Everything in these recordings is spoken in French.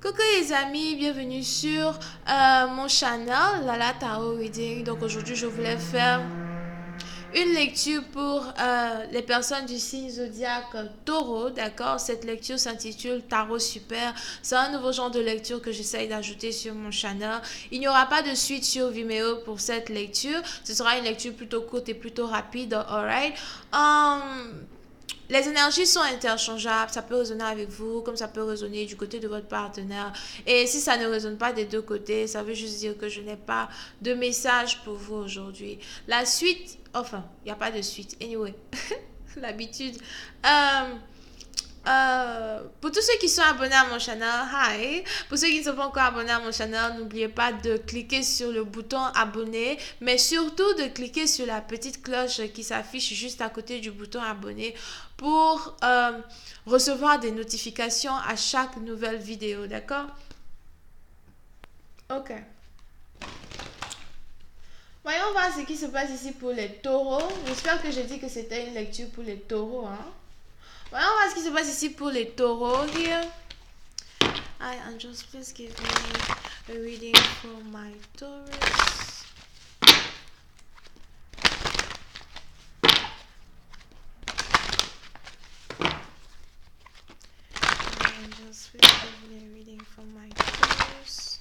Coucou les amis, bienvenue sur mon channel Lala Tarot Reading. Donc aujourd'hui je voulais faire une lecture pour les personnes du signe zodiaque Taureau, d'accord. Cette lecture s'intitule Tarot Super. C'est un nouveau genre de lecture que j'essaye d'ajouter sur mon channel. Il n'y aura pas de suite sur Vimeo pour cette lecture. Ce sera une lecture plutôt courte et plutôt rapide, alright. Les énergies sont interchangeables, ça peut résonner avec vous comme ça peut résonner du côté de votre partenaire. Et si ça ne résonne pas des deux côtés, ça veut juste dire que je n'ai pas de message pour vous aujourd'hui. La suite, enfin, il n'y a pas de suite. Anyway, l'habitude. Euh, pour tous ceux qui sont abonnés à mon channel, hi. Pour ceux qui ne sont pas encore abonnés à mon channel, n'oubliez pas de cliquer sur le bouton abonner, mais surtout de cliquer sur la petite cloche qui s'affiche juste à côté du bouton abonner pour recevoir des notifications à chaque nouvelle vidéo, d'accord? Ok. Voyons voir ce qui se passe ici pour les taureaux. J'espère que j'ai dit que c'était une lecture pour les taureaux, hein? Voyons voir ce qui se passe ici pour les taureaux. Here. Hi, angels, please give me a reading for my Taurus. Hi, angels, please give me a reading for my Taurus.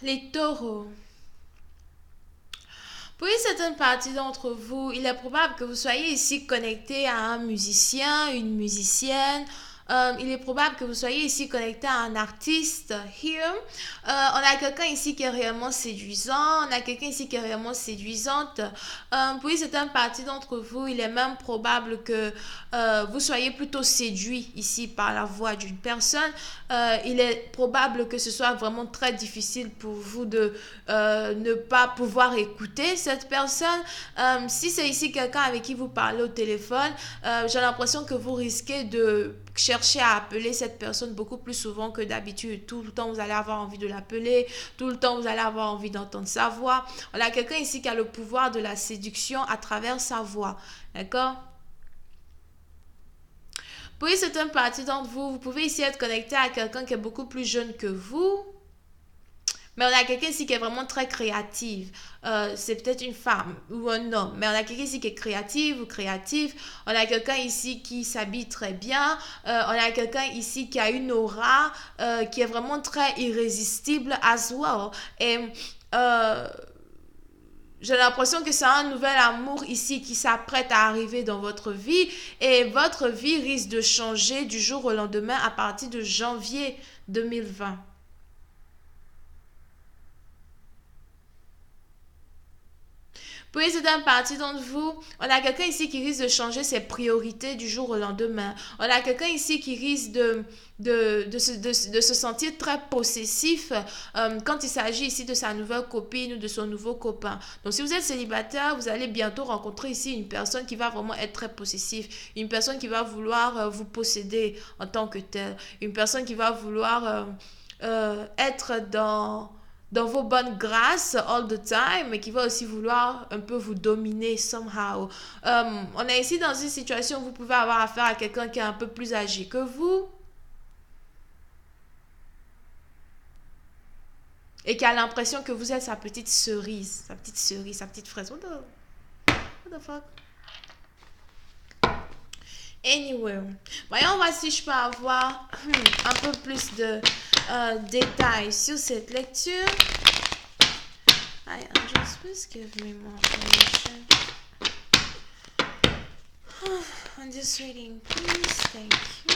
Les taureaux. Pour une certaine partie d'entre vous, il est probable que vous soyez ici connecté à un musicien, une musicienne. Il est probable que vous soyez ici connecté à un artiste. Here. On a quelqu'un ici qui est réellement séduisant. On a quelqu'un ici qui est réellement séduisante. Pour une certaine partie d'entre vous, il est même probable que vous soyez plutôt séduit ici par la voix d'une personne. Il est probable que ce soit vraiment très difficile pour vous de ne pas pouvoir écouter cette personne. Si c'est ici quelqu'un avec qui vous parlez au téléphone, j'ai l'impression que vous risquez de chercher à appeler cette personne beaucoup plus souvent que d'habitude. Tout le temps, vous allez avoir envie de l'appeler. Tout le temps, vous allez avoir envie d'entendre sa voix. On a quelqu'un ici qui a le pouvoir de la séduction à travers sa voix. D'accord? Pour une certaine partie d'entre vous, vous pouvez ici être connecté à quelqu'un qui est beaucoup plus jeune que vous. Mais on a quelqu'un ici qui est vraiment très créative. C'est peut-être une femme ou un homme. Mais on a quelqu'un ici qui est créative ou créatif. On a quelqu'un ici qui s'habille très bien. On a quelqu'un ici qui a une aura qui est vraiment très irrésistible as well. Et j'ai l'impression que c'est un nouvel amour ici qui s'apprête à arriver dans votre vie. Et votre vie risque de changer du jour au lendemain à partir de janvier 2020. Pour une certaine partie d'entre vous, on a quelqu'un ici qui risque de changer ses priorités du jour au lendemain. On a quelqu'un ici qui risque de se sentir très possessif quand il s'agit ici de sa nouvelle copine ou de son nouveau copain. Donc si vous êtes célibataire, vous allez bientôt rencontrer ici une personne qui va vraiment être très possessive. Une personne qui va vouloir vous posséder en tant que tel. Une personne qui va vouloir être dans vos bonnes grâces all the time, mais qui va aussi vouloir un peu vous dominer somehow. On est ici dans une situation où vous pouvez avoir affaire à quelqu'un qui est un peu plus âgé que vous et qui a l'impression que vous êtes sa petite cerise, sa petite fraise. What the fuck? Anyway, voyons voir si je peux avoir un peu plus de détails sur cette lecture. Hi, angels, please give me more information. I'm just reading, please. Thank you.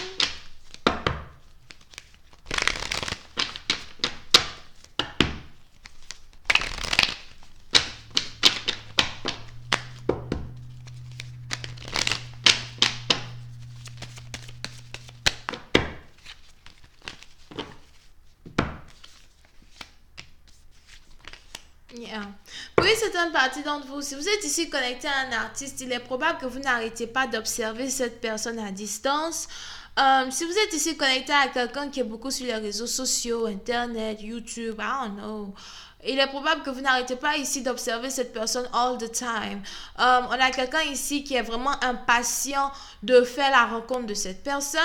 Yeah. Pour une certaine partie d'entre vous, si vous êtes ici connecté à un artiste, il est probable que vous n'arrêtez pas d'observer cette personne à distance. Si vous êtes ici connecté à quelqu'un qui est beaucoup sur les réseaux sociaux, Internet, YouTube, I don't know, il est probable que vous n'arrêtez pas ici d'observer cette personne all the time. On a quelqu'un ici qui est vraiment impatient de faire la rencontre de cette personne.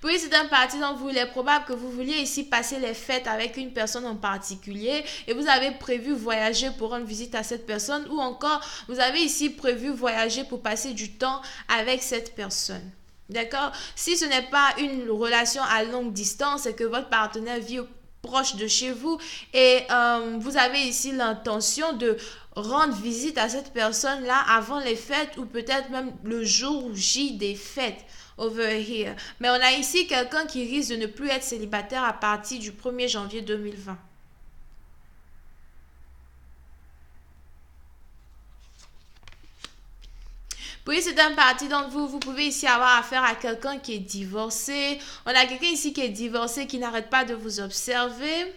Puis c'est un parti dont vous, il est probable que vous vouliez ici passer les fêtes avec une personne en particulier et vous avez prévu voyager pour rendre visite à cette personne ou encore vous avez ici prévu voyager pour passer du temps avec cette personne. D'accord? Si ce n'est pas une relation à longue distance et que votre partenaire vit proche de chez vous et vous avez ici l'intention de rendre visite à cette personne-là avant les fêtes ou peut-être même le jour J des fêtes over here. Mais on a ici quelqu'un qui risque de ne plus être célibataire à partir du 1er janvier 2020. Puis c'est un parti d'entre vous, vous pouvez ici avoir affaire à quelqu'un qui est divorcé. On a quelqu'un ici qui est divorcé qui n'arrête pas de vous observer.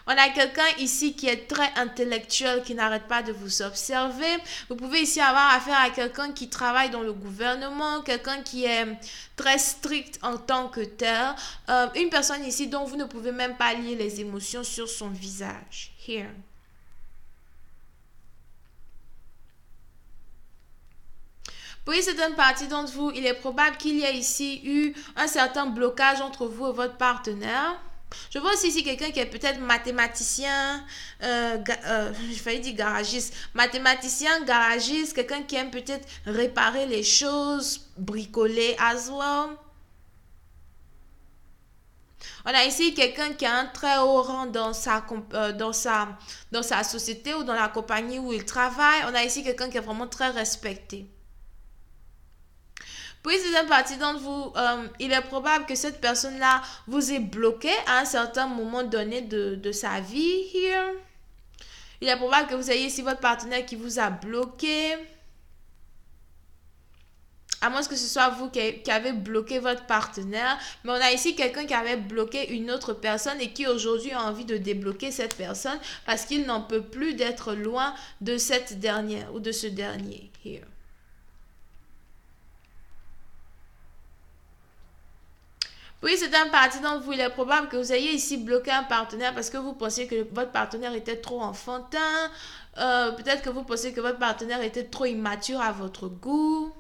On a quelqu'un ici qui est très intellectuel, qui n'arrête pas de vous observer. Vous pouvez ici avoir affaire à quelqu'un qui travaille dans le gouvernement, quelqu'un qui est très strict en tant que tel. Une personne ici dont vous ne pouvez même pas lire les émotions sur son visage. Here. Pour une certaine partie d'entre vous, il est probable qu'il y ait ici eu un certain blocage entre vous et votre partenaire. Je vois aussi ici quelqu'un qui est peut-être mathématicien, je failli dire garagiste, mathématicien, garagiste, quelqu'un qui aime peut-être réparer les choses, bricoler as well. On a ici quelqu'un qui a un très haut rang dans sa société ou dans la compagnie où il travaille. On a ici quelqu'un qui est vraiment très respecté. Puis, c'est une partie d'entre vous, il est probable que cette personne-là vous ait bloqué à un certain moment donné de sa vie. Here. Il est probable que vous ayez ici votre partenaire qui vous a bloqué. À moins que ce soit vous qui avez bloqué votre partenaire. Mais on a ici quelqu'un qui avait bloqué une autre personne et qui aujourd'hui a envie de débloquer cette personne parce qu'il n'en peut plus d'être loin de cette dernière ou de ce dernier. Here. Oui, c'est un parti dont vous, il est probable que vous ayez ici bloqué un partenaire parce que vous pensiez que votre partenaire était trop enfantin. Peut-être que vous pensez que votre partenaire était trop immature à votre goût.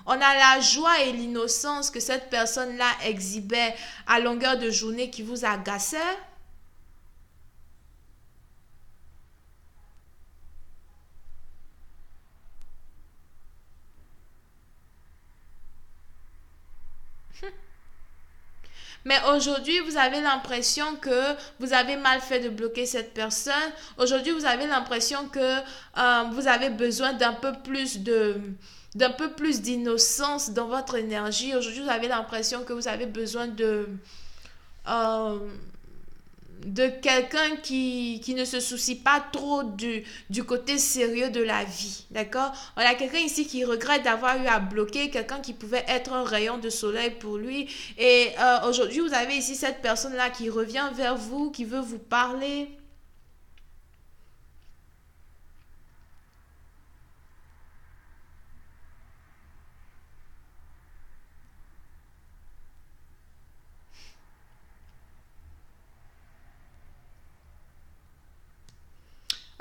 On a la joie et l'innocence que cette personne-là exhibait à longueur de journée qui vous agaçait. Mais aujourd'hui, vous avez l'impression que vous avez mal fait de bloquer cette personne. Aujourd'hui, vous avez l'impression que vous avez besoin d'un peu plus d'innocence dans votre énergie. Aujourd'hui, vous avez l'impression que vous avez besoin euh, de quelqu'un qui ne se soucie pas trop du côté sérieux de la vie. D'accord? On a quelqu'un ici qui regrette d'avoir eu à bloquer quelqu'un qui pouvait être un rayon de soleil pour lui. Et aujourd'hui, vous avez ici cette personne-là qui revient vers vous, qui veut vous parler.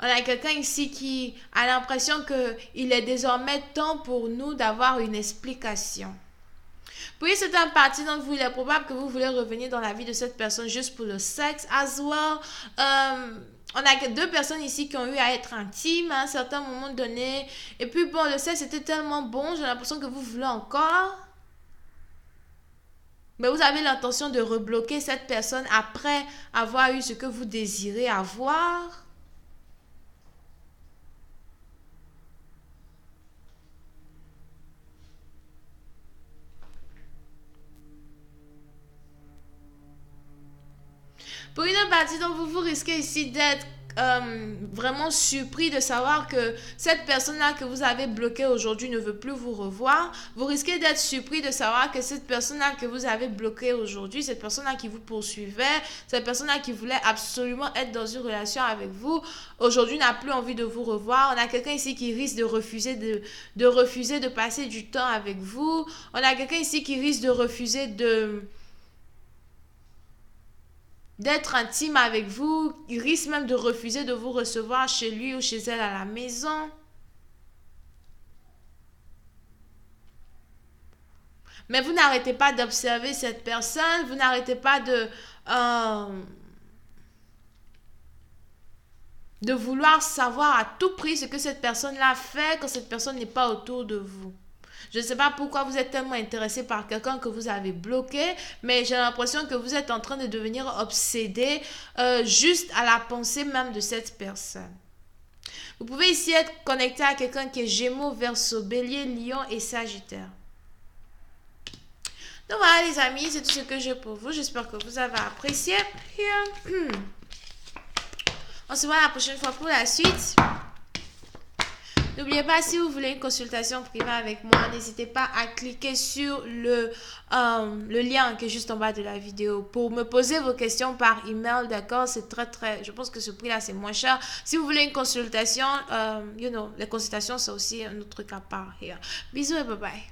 On a quelqu'un ici qui a l'impression qu'il est désormais temps pour nous d'avoir une explication. Puis c'est un parti dont vous, il est probable que vous voulez revenir dans la vie de cette personne juste pour le sexe as well. On a deux personnes ici qui ont eu à être intimes à un certain moment donné. Et puis bon, le sexe était tellement bon, j'ai l'impression que vous voulez encore. Mais vous avez l'intention de rebloquer cette personne après avoir eu ce que vous désirez avoir. Pour une partie dont vous risquez ici d'être vraiment surpris de savoir que cette personne-là que vous avez bloquée aujourd'hui ne veut plus vous revoir. Vous risquez d'être surpris de savoir que cette personne-là que vous avez bloquée aujourd'hui, cette personne-là qui vous poursuivait, cette personne-là qui voulait absolument être dans une relation avec vous, aujourd'hui n'a plus envie de vous revoir. On a quelqu'un ici qui risque de refuser de passer du temps avec vous. On a quelqu'un ici qui risque de refuser d'être intime avec vous. Il risque même de refuser de vous recevoir chez lui ou chez elle à la maison. Mais vous n'arrêtez pas d'observer cette personne, vous n'arrêtez pas de vouloir savoir à tout prix ce que cette personne-là fait quand cette personne n'est pas autour de vous. Je ne sais pas pourquoi vous êtes tellement intéressé par quelqu'un que vous avez bloqué, mais j'ai l'impression que vous êtes en train de devenir obsédé juste à la pensée même de cette personne. Vous pouvez ici être connecté à quelqu'un qui est Gémeaux, Verseau, Bélier, Lion et Sagittaire. Donc voilà les amis, c'est tout ce que j'ai pour vous. J'espère que vous avez apprécié. On se voit la prochaine fois pour la suite. N'oubliez pas, si vous voulez une consultation privée avec moi, n'hésitez pas à cliquer sur le lien qui est juste en bas de la vidéo pour me poser vos questions par email, d'accord? C'est je pense que ce prix-là, c'est moins cher. Si vous voulez une consultation, les consultations, c'est aussi un autre truc à part. Bisous et bye bye.